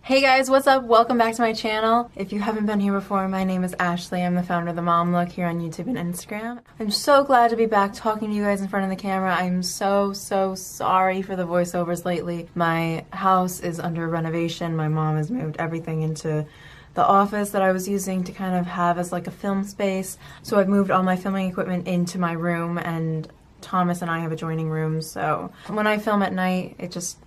Hey guys, what's up? Welcome back to my channel. If you haven't been here before, my name is Ashley. I'm the founder of The Mom Look here on YouTube and Instagram. I'm so glad to be back talking to you guys in front of the camera. I'm so sorry for the voiceovers lately. My house is under renovation. My mom has moved everything into the office that I was using to kind of have as like a film space. So I've moved all my filming equipment into my room, and Thomas and I have adjoining rooms. So when I film at night, it just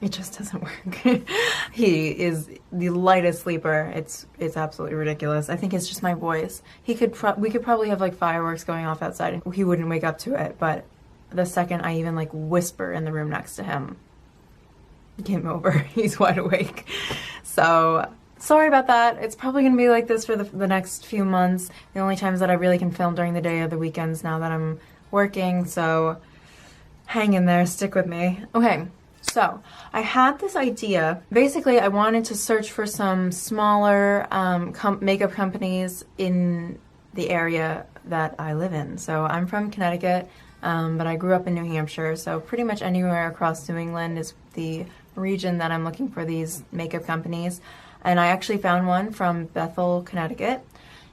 doesn't work. He is the lightest sleeper. It's absolutely ridiculous. I think it's just my voice. We could probably have like fireworks going off outside and he wouldn't wake up to it, but the second I even like whisper in the room next to him, game over. He's wide awake. So sorry about that. It's probably gonna be like this for the next few months. The only times that I really can film during the day are the weekends now that I'm working, so hang in there, stick with me. Okay. So, I had this idea. Basically, I wanted to search for some smaller makeup companies in the area that I live in. So, I'm from Connecticut, but I grew up in New Hampshire, so pretty much anywhere across New England is the region that I'm looking for these makeup companies. And I actually found one from Bethel, Connecticut.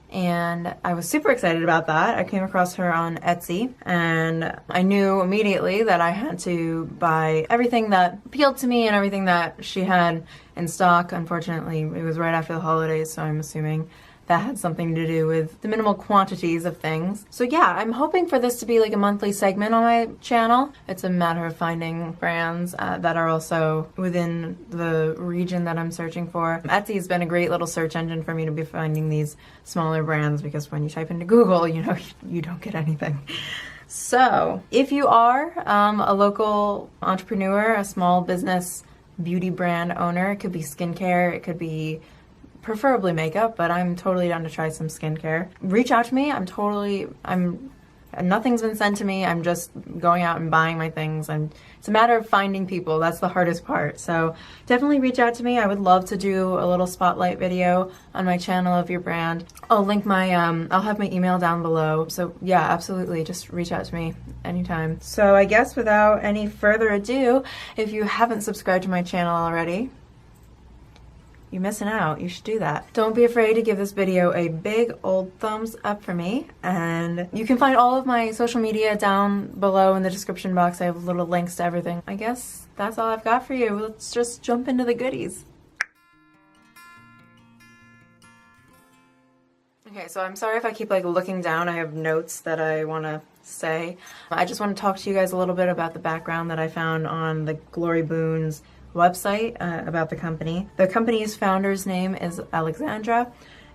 And I was super excited about that. I came across her on Etsy, and I knew immediately that I had to buy everything that appealed to me and everything that she had in stock. Unfortunately, it was right after the holidays, so I'm assuming that had something to do with the minimal quantities of things. So yeah, I'm hoping for this to be like a monthly segment on my channel. It's a matter of finding brands that are also within the region that I'm searching for. Etsy has been a great little search engine for me to be finding these smaller brands, because when you type into Google, you know, you don't get anything. So if you are a local entrepreneur, a small business beauty brand owner, it could be skincare, it could be preferably makeup, but I'm totally down to try some skincare. Reach out to me. Nothing's been sent to me. I'm just going out and buying my things, and it's a matter of finding people. That's the hardest part. So definitely reach out to me. I would love to do a little spotlight video on my channel of your brand. I'll link my, I'll have my email down below. So yeah, absolutely. Just reach out to me anytime. So I guess without any further ado, if you haven't subscribed to my channel already, you're missing out. You should do that. Don't be afraid to give this video a big old thumbs up for me. And you can find all of my social media down below in the description box. I have little links to everything. I guess that's all I've got for you. Let's just jump into the goodies. Okay, so I'm sorry if I keep like looking down. I have notes that I want to say. I just want to talk to you guys a little bit about the background that I found on the Glory Boon's website about the company. The company's founder's name is Alexandra,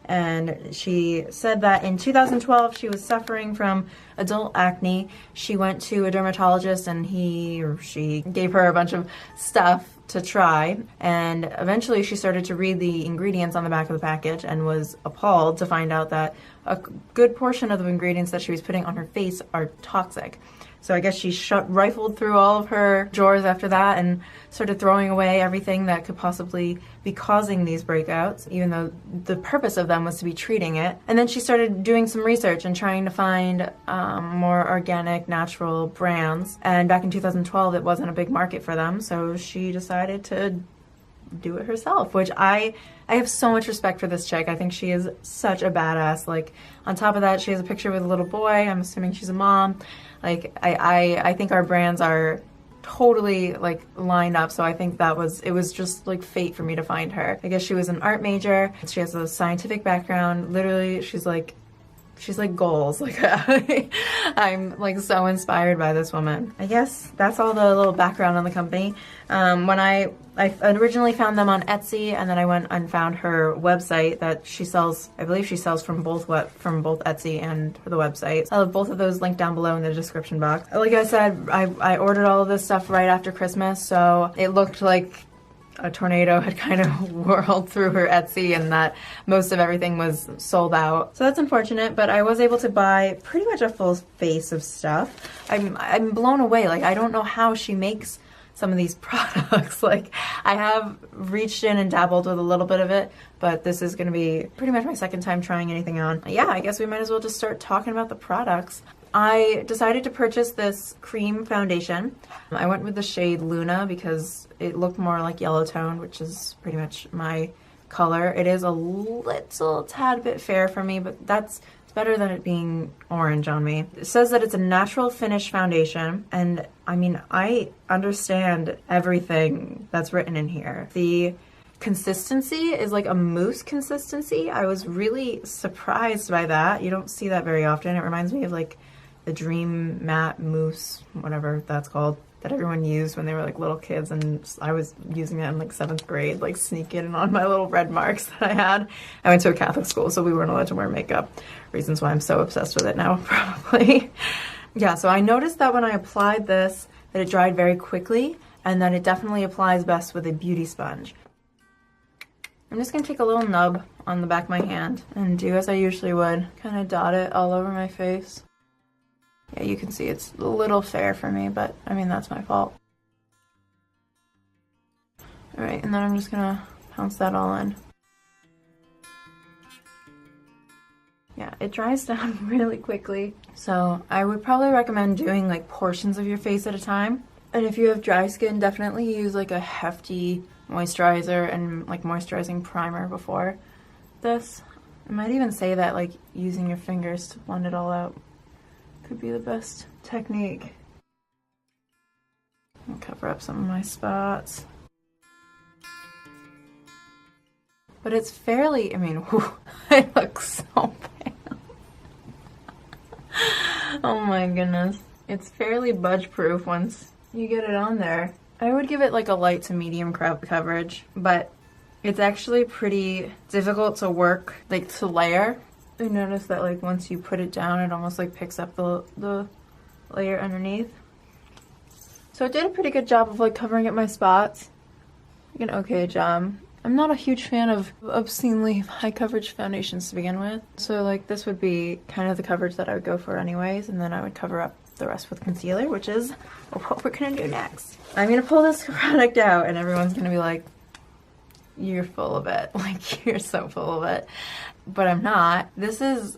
and she said that in 2012 she was suffering from adult acne. She went to a dermatologist, and he or she gave her a bunch of stuff to try, and eventually she started to read the ingredients on the back of the package and was appalled to find out that a good portion of the ingredients that she was putting on her face are toxic. So I guess she rifled through all of her drawers after that and started throwing away everything that could possibly be causing these breakouts, even though the purpose of them was to be treating it. And then she started doing some research and trying to find more organic, natural brands. And back in 2012, it wasn't a big market for them, so she decided to do it herself, which I have so much respect for this chick. I think she is such a badass. Like, on top of that, she has a picture with a little boy. I'm assuming she's a mom. Like, I think our brands are totally like lined up, so I think it was just like fate for me to find her. I guess she was an art major. She has a scientific background. Literally, she's like goals. Like, I'm like so inspired by this woman. I guess that's all the little background on the company. When I originally found them on Etsy, and then I went and found her website that she sells. I believe she sells from both Etsy and the website. I'll have both of those linked down below in the description box. Like I said, I ordered all of this stuff right after Christmas, so it looked like a tornado had kind of whirled through her Etsy, and that most of everything was sold out. So that's unfortunate, but I was able to buy pretty much a full face of stuff. I'm blown away. Like, I don't know how she makes some of these products. Like, I have reached in and dabbled with a little bit of it, but this is going to be pretty much my second time trying anything on. Yeah, I guess we might as well just start talking about the products. I decided to purchase this cream foundation. I went with the shade Luna because it looked more like yellow tone, which is pretty much my color. It is a little tad bit fair for me, but it's better than it being orange on me. It says that it's a natural finish foundation, and I mean, I understand everything that's written in here. The consistency is like a mousse consistency. I was really surprised by that. You don't see that very often. It reminds me of like the Dream Matte Mousse, whatever that's called, that everyone used when they were like little kids, and I was using it in like 7th grade, like sneaking on my little red marks that I had. I went to a Catholic school, so we weren't allowed to wear makeup. Reasons why I'm so obsessed with it now, probably. Yeah, so I noticed that when I applied this, that it dried very quickly, and that it definitely applies best with a beauty sponge. I'm just gonna take a little nub on the back of my hand and do as I usually would, kind of dot it all over my face. Yeah, you can see it's a little fair for me, but I mean, that's my fault. All right, and then I'm just gonna pounce that all in. Yeah, it dries down really quickly. So I would probably recommend doing like portions of your face at a time. And if you have dry skin, definitely use like a hefty moisturizer and like moisturizing primer before this. I might even say that like using your fingers to blend it all out could be the best technique. I'll cover up some of my spots. But it's fairly, I mean, whew, I look so pale. Oh my goodness. It's fairly budge proof once you get it on there. I would give it like a light to medium coverage, but it's actually pretty difficult to work, like to layer. I noticed that like once you put it down, it almost like picks up the layer underneath. So it did a pretty good job of like covering up my spots. Like an okay job. I'm not a huge fan of obscenely high coverage foundations to begin with. So like this would be kind of the coverage that I would go for anyways, and then I would cover up the rest with concealer, which is what we're gonna do next. I'm gonna pull this product out and everyone's gonna be like, you're full of it. Like, you're so full of it. But I'm not. This is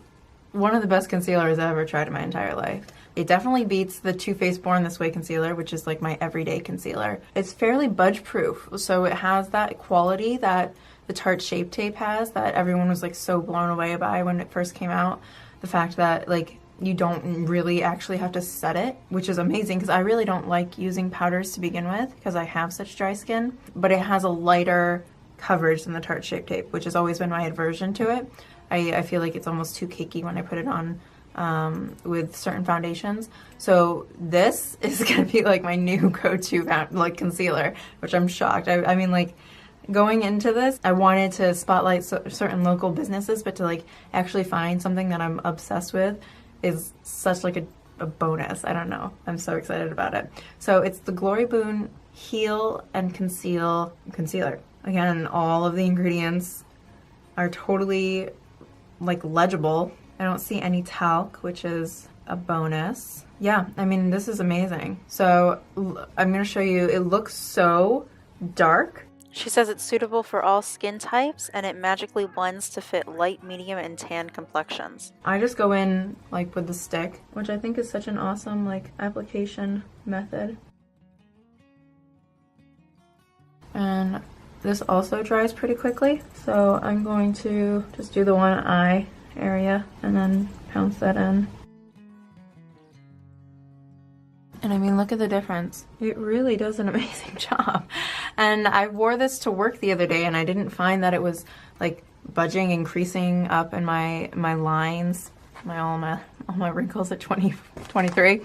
one of the best concealers I've ever tried in my entire life. It definitely beats the Too Faced Born This Way concealer, which is like my everyday concealer. It's fairly budge proof, so it has that quality that the Tarte Shape Tape has that everyone was like so blown away by when it first came out. The fact that like you don't really actually have to set it, which is amazing because I really don't like using powders to begin with because I have such dry skin, but it has a lighter coverage than the Tarte Shape Tape, which has always been my aversion to it. I feel like it's almost too cakey when I put it on with certain foundations. So this is gonna be like my new go-to like concealer, which I'm shocked. I mean, like going into this, I wanted to spotlight certain local businesses, but to like actually find something that I'm obsessed with is such like a bonus. I don't know. I'm so excited about it. So it's the Glory Boon Heal and Conceal concealer. Again, all of the ingredients are totally like legible. I don't see any talc, which is a bonus. Yeah, I mean, this is amazing. So I'm gonna show you, it looks so dark. She says it's suitable for all skin types and it magically blends to fit light, medium, and tan complexions. I just go in like with the stick, which I think is such an awesome like application method. And this also dries pretty quickly, so I'm going to just do the one eye area and then pounce that in. And I mean, look at the difference. It really does an amazing job. And I wore this to work the other day and I didn't find that it was like budging and creasing up in my lines, all my wrinkles at 23,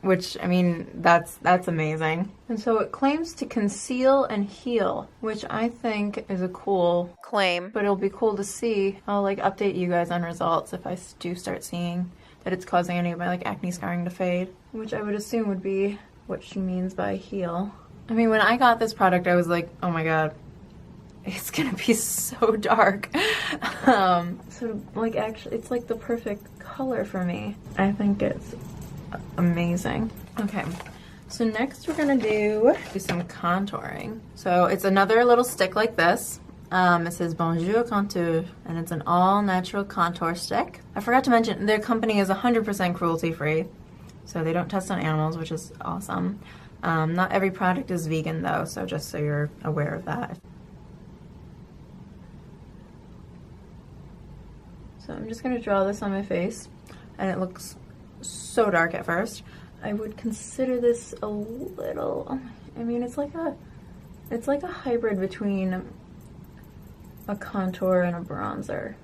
which I mean, that's amazing. And so it claims to conceal and heal, which I think is a cool claim, but it'll be cool to see. I'll like update you guys on results if I do start seeing that it's causing any of my like acne scarring to fade, which I would assume would be what she means by heal. I mean, when I got this product, I was like, oh my god, it's gonna be so dark. So like actually it's like the perfect color for me. I think it's amazing. Okay, so next we're gonna do some contouring. So it's another little stick like this. It says Bonjour Contour, and it's an all-natural contour stick. I forgot to mention, their company is 100% cruelty-free, so they don't test on animals, which is awesome. Not every product is vegan, though, so just so you're aware of that. So I'm just going to draw this on my face, and it looks so dark at first. I would consider this a little, I mean, it's like a hybrid between a contour and a bronzer.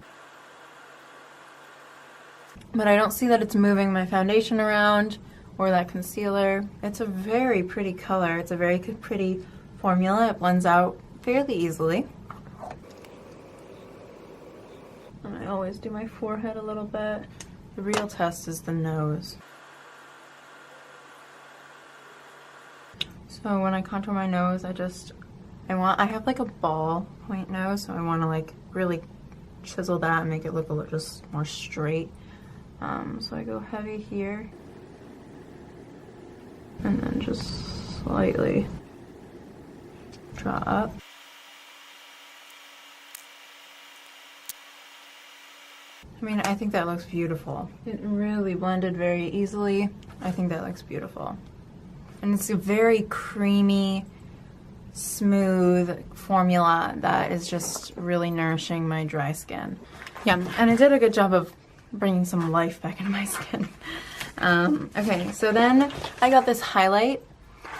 But I don't see that it's moving my foundation around or that concealer. It's a very pretty color. It's a very pretty formula. It blends out fairly easily. And I always do my forehead a little bit. The real test is the nose. So when I contour my nose, I have like a ball point nose, so I want to like really chisel that and make it look a little just more straight. So I go heavy here, and then just slightly draw up. I mean, I think that looks beautiful. It really blended very easily. I think that looks beautiful. And it's a very creamy, smooth formula that is just really nourishing my dry skin. Yeah, and I did a good job of bringing some life back into my skin. Okay, so then I got this highlight.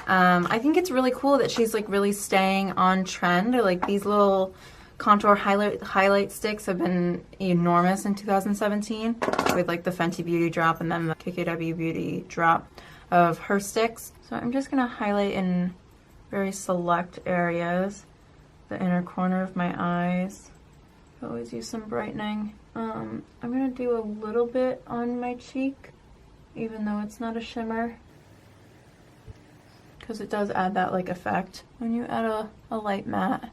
I think it's really cool that she's like really staying on trend. Like these little contour highlight sticks have been enormous in 2017 with like the Fenty Beauty drop and then the KKW Beauty drop of her sticks. So I'm just gonna highlight in very select areas, the inner corner of my eyes. I always use some brightening. I'm gonna do a little bit on my cheek, even though it's not a shimmer, because it does add that like effect when you add a light matte.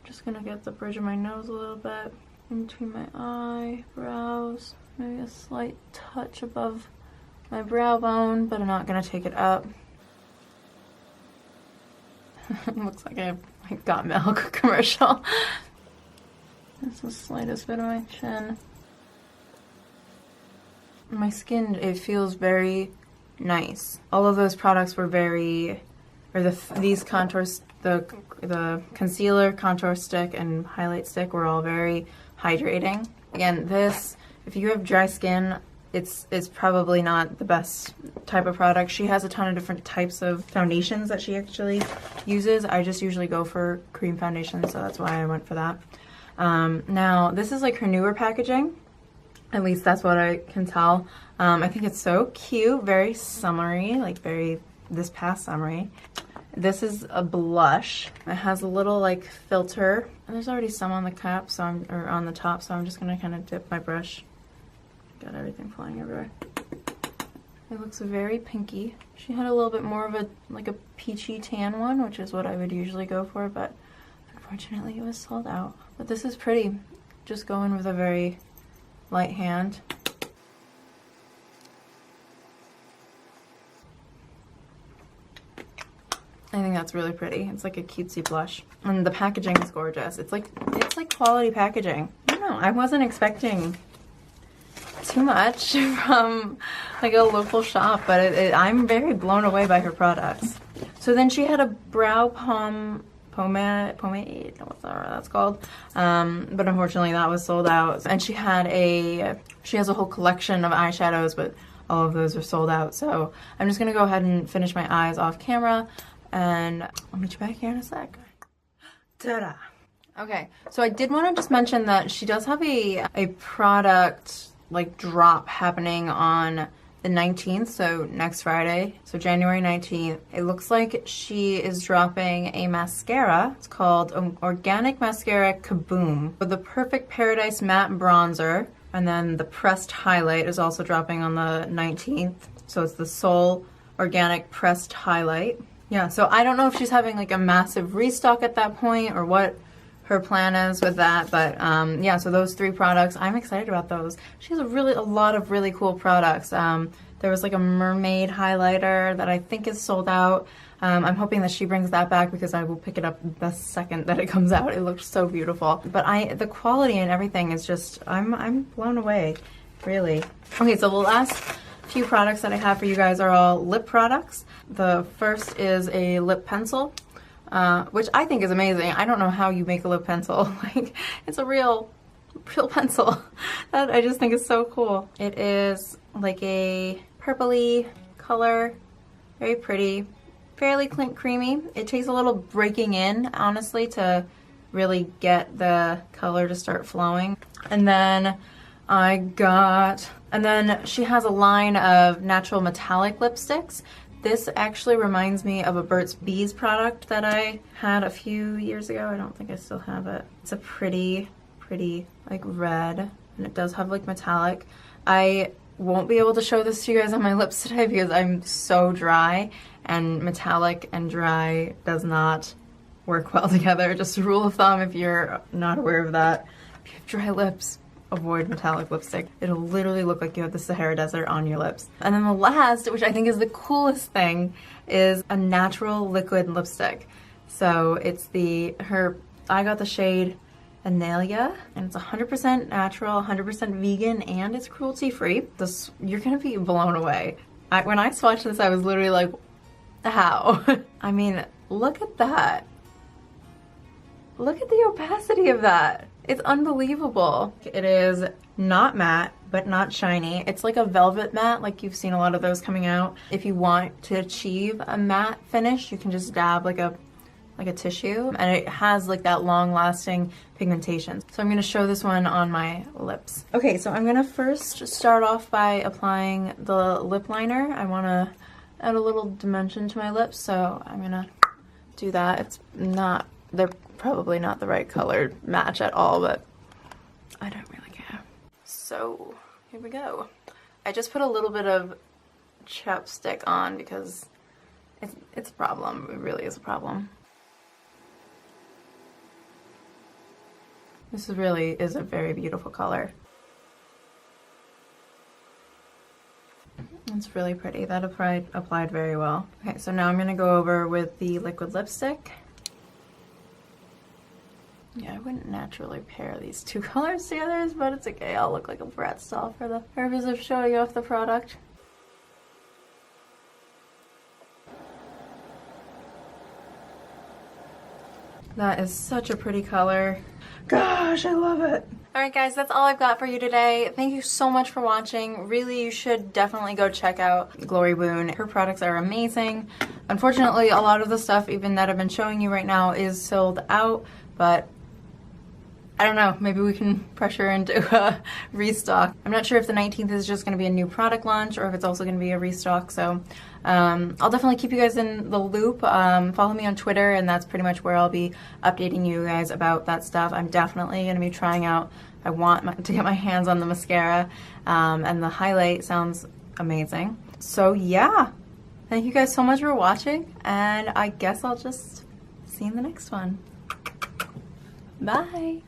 Just gonna get the bridge of my nose a little bit, in between my eyebrows, maybe a slight touch above my brow bone, but I'm not gonna take it up. It looks like a Got Milk commercial. That's the slightest bit of my chin. My skin, it feels very nice. All of those products were these contours, the concealer, contour stick, and highlight stick were all very hydrating. Again, this, if you have dry skin, it's probably not the best type of product. She has a ton of different types of foundations that she actually uses. I just usually go for cream foundation, so that's why I went for that. Now, this is like her newer packaging. At least that's what I can tell. I think it's so cute, very summery, like very this past summery. This is a blush. It has a little like filter, and there's already some on the cap, or on the top, so I'm just gonna kind of dip my brush. Got everything flying everywhere. It looks very pinky. She had a little bit more of a peachy tan one, which is what I would usually go for, but unfortunately it was sold out. But this is pretty. Just go in with a very light hand. I think that's really pretty. It's like a cutesy blush. And the packaging is gorgeous. It's like quality packaging. I don't know, I wasn't expecting too much from like a local shop, but I'm very blown away by her products. So then she had a brow pomade, whatever that's called, but unfortunately that was sold out. And she has a whole collection of eyeshadows, but all of those are sold out. So I'm just gonna go ahead and finish my eyes off camera, and I'll meet you back here in a sec. Ta-da! Okay, so I did want to just mention that she does have a product like drop happening on the 19th, so next Friday, so January 19th. It looks like she is dropping a mascara. It's called Organic Mascara Kaboom with the Perfect Paradise Matte Bronzer, and then the Pressed Highlight is also dropping on the 19th. So it's the Soul Organic Pressed Highlight. Yeah, so I don't know if she's having like a massive restock at that point or what her plan is with that, but yeah, so those three products, I'm excited about those. She has a lot of really cool products. There was like a mermaid highlighter that I think is sold out. I'm hoping that she brings that back because I will pick it up the second that it comes out. It looks so beautiful. But the quality and everything is just, I'm blown away, really. Okay, so the last few products that I have for you guys are all lip products. The first is a lip pencil, which I think is amazing. I don't know how you make a lip pencil. Like, it's a real pencil. That I just think is so cool. It is like a purpley color, very pretty, fairly creamy. It takes a little breaking in, honestly, to really get the color to start flowing. And then she has a line of natural metallic lipsticks. This actually reminds me of a Burt's Bees product that I had a few years ago. I don't think I still have it. It's a pretty like red, and it does have like metallic. I won't be able to show this to you guys on my lips today because I'm so dry, and metallic and dry does not work well together. Just a rule of thumb if you're not aware of that. If you have dry lips, avoid metallic lipstick. It'll literally look like you have the Sahara Desert on your lips. And then the last, which I think is the coolest thing, is a natural liquid lipstick. So it's I got the shade Anyla, and it's 100% natural, 100% vegan, and it's cruelty-free. You're gonna be blown away. When I swatched this, I was literally like, how? I mean, look at that. Look at the opacity of that. It's unbelievable. It is not matte, but not shiny. It's like a velvet matte, like you've seen a lot of those coming out. If you want to achieve a matte finish, you can just dab like a tissue, and it has like that long-lasting pigmentation. So I'm gonna show this one on my lips. Okay, so I'm gonna first start off by applying the lip liner. I wanna add a little dimension to my lips, so I'm gonna do that. They're probably not the right color match at all, but I don't really care. So here we go. I just put a little bit of chapstick on because it's a problem. It really is a problem. This really is a very beautiful color. It's really pretty. That applied very well. Okay, so now I'm gonna go over with the liquid lipstick. Yeah, I wouldn't naturally pair these two colors together, but it's okay. I'll look like a brat doll for the purpose of showing off the product. That is such a pretty color. Gosh, I love it. Alright guys, that's all I've got for you today. Thank you so much for watching. Really, you should definitely go check out Glory Boon. Her products are amazing. Unfortunately, a lot of the stuff even that I've been showing you right now is sold out, but I don't know, maybe we can pressure into a restock. I'm not sure if the 19th is just going to be a new product launch or if it's also going to be a restock, so I'll definitely keep you guys in the loop. Follow me on Twitter, and that's pretty much where I'll be updating you guys about that stuff. I'm definitely going to be trying out, I want to get my hands on the mascara, and the highlight sounds amazing. So yeah, thank you guys so much for watching, and I guess I'll just see you in the next one. Bye!